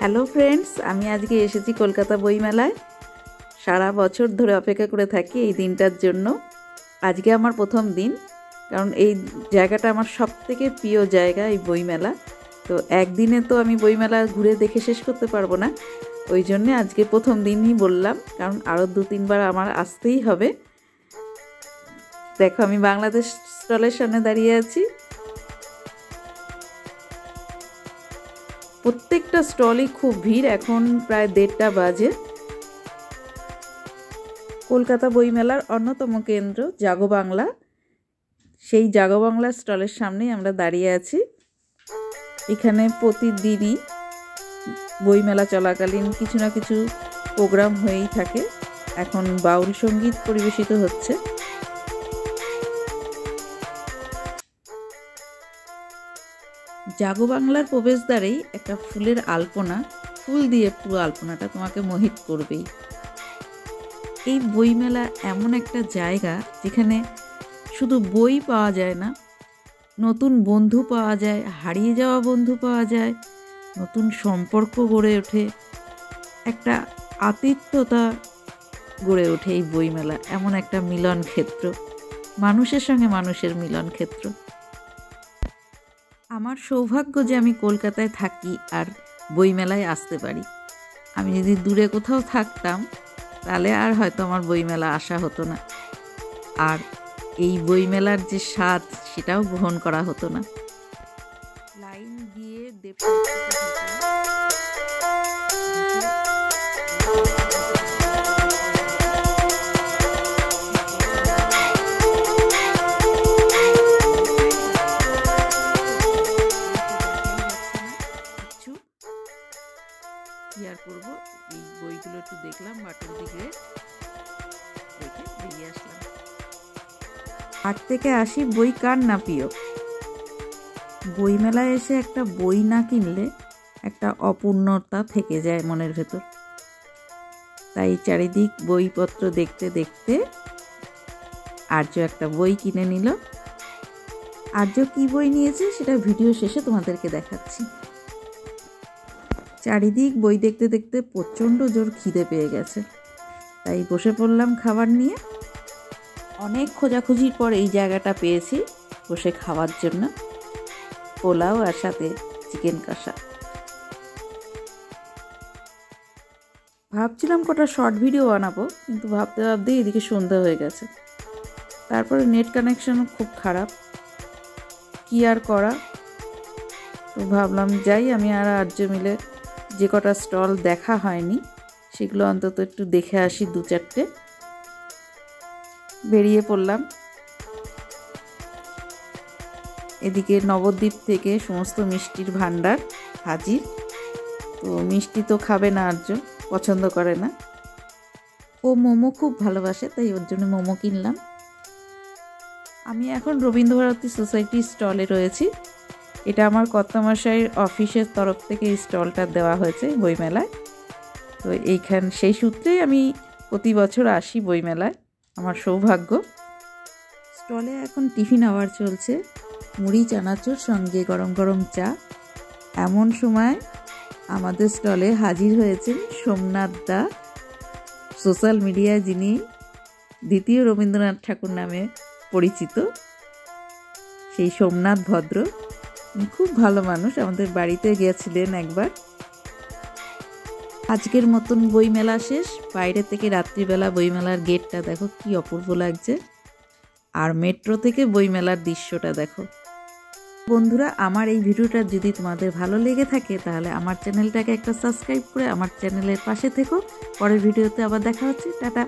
Hello friends, আমি আজকে এসেছি কলকাতা বইমেলায়। সারা বছর ধরে অপেক্ষা করে থাকি এই দিনটার জন্য। আজকে আমার প্রথম দিন, কারণ এই জায়গাটা আমার সবথেকে প্রিয় জায়গা, এই বইমেলা। তো একদিনে তো আমি বইমেলা ঘুরে দেখে শেষ করতে পারবো না, ওই জন্যে আজকে প্রথম দিনই বললাম, কারণ আরও 2-3 বার আমার আসতেই হবে। দেখো, আমি বাংলাদেশ স্টলের সামনে দাঁড়িয়ে আছি। প্রত্যেকটা স্টলই খুব ভিড়, এখন প্রায় 1:30টা বাজে। কলকাতা বইমেলার অন্যতম কেন্দ্র জাগো বাংলা, সেই জাগো বাংলা স্টলের সামনেই আমরা দাঁড়িয়ে আছি। এখানে প্রতিদিনই বইমেলা চলাকালীন কিছু না কিছু প্রোগ্রাম হয়েই থাকে। এখন বাউল সঙ্গীত পরিবেশিত হচ্ছে। জাগো বাংলার প্রবেশদ্বারেই একটা ফুলের আলপনা, ফুল দিয়ে পুরো আলপনাটা তোমাকে মোহিত করবেই। এই বইমেলা এমন একটা জায়গা যেখানে শুধু বই পাওয়া যায় না, নতুন বন্ধু পাওয়া যায়, হারিয়ে যাওয়া বন্ধু পাওয়া যায়, নতুন সম্পর্ক গড়ে ওঠে, একটা আতিথ্যতা গড়ে ওঠে। এই বইমেলা এমন একটা মিলন ক্ষেত্র, মানুষের সঙ্গে মানুষের মিলন ক্ষেত্র। আমার সৌভাগ্য যে আমি কলকাতায় থাকি আর বইমেলায় আসতে পারি। আমি যদি দূরে কোথাও থাকতাম তাহলে আর হয়তো আমার বইমেলা আসা হতো না, আর এই বইমেলার যে স্বাদ সেটাও গ্রহণ করা হতো না। লাইন দিয়ে কি আর করবো, এই বইগুলো একটু দেখলাম, বাটন দিকে দেখে বেরিয়ে আসলাম। হাট থেকে আসি, বই কার না প্রিয়। বইমেলায় এসে একটা বই না কিনলে একটা অপূর্ণতা থেকে যায় মনের ভেতর। তাই চারিদিক বইপত্র দেখতে দেখতে আর্য একটা বই কিনে নিল। আর্য কি বই নিয়েছে সেটা ভিডিও শেষে তোমাদেরকে দেখাচ্ছি। চারিদিক বই দেখতে দেখতে প্রচণ্ড জোর খিদে পেয়ে গেছে, তাই বসে পড়লাম খাবার নিয়ে। অনেক খোঁজাখুঁজির পর এই জায়গাটা পেয়েছি বসে খাওয়ার জন্য, পোলাও আর সাথে চিকেন কষা। ভাবছিলাম কটা শর্ট ভিডিও বানাবো, কিন্তু ভাবতে ভাবতে এদিকে সন্ধ্যা হয়ে গেছে। তারপরে নেট কানেকশন খুব খারাপ, কি আর করা। তো ভাবলাম যাই, আমি আর আর্য মিলে যে কটা স্টল দেখা হয়নি সেগুলো অন্তত একটু দেখে আসি, 2-4টে। বেরিয়ে পড়লাম। এদিকে নবদ্বীপ থেকে সমস্ত মিষ্টির ভান্ডার হাজির। তো মিষ্টি তো খাবে না আর্য, পছন্দ করে না। ও মোমো খুব ভালোবাসে, তাই ওর জন্য মোমো কিনলাম। আমি এখন রবীন্দ্রভারতী সোসাইটি স্টলে রয়েছি। এটা আমার কর্তামশাইয়ের অফিসের তরফ থেকে এই স্টলটা দেওয়া হয়েছে বইমেলায়। তো সেই সূত্রেই আমি প্রতি বছর আসি বইমেলায়, আমার সৌভাগ্য। স্টলে এখন টিফিন আওয়ার চলছে, মুড়ি চানাচুর সঙ্গে গরম গরম চা। এমন সময় আমাদের স্টলে হাজির হয়েছেন সোমনাথ দা, সোশ্যাল মিডিয়ায় যিনি দ্বিতীয় রবীন্দ্রনাথ ঠাকুর নামে পরিচিত। সেই সোমনাথ ভদ্র খুব ভালো মানুষ, আমাদের বাড়িতে গিয়েছিলেন একবার। আজকের মতন বইমেলা শেষ। বাইরে থেকে রাত্রিবেলা বইমেলার গেটটা দেখো কি অপূর্ব লাগছে, আর মেট্রো থেকে বইমেলার দৃশ্যটা দেখো। বন্ধুরা, আমার এই ভিডিওটা যদি তোমাদের ভালো লেগে থাকে তাহলে আমার চ্যানেলটাকে একটা সাবস্ক্রাইব করে আমার চ্যানেলের পাশে থেকো। পরের ভিডিওতে আবার দেখা হচ্ছে। টাটা।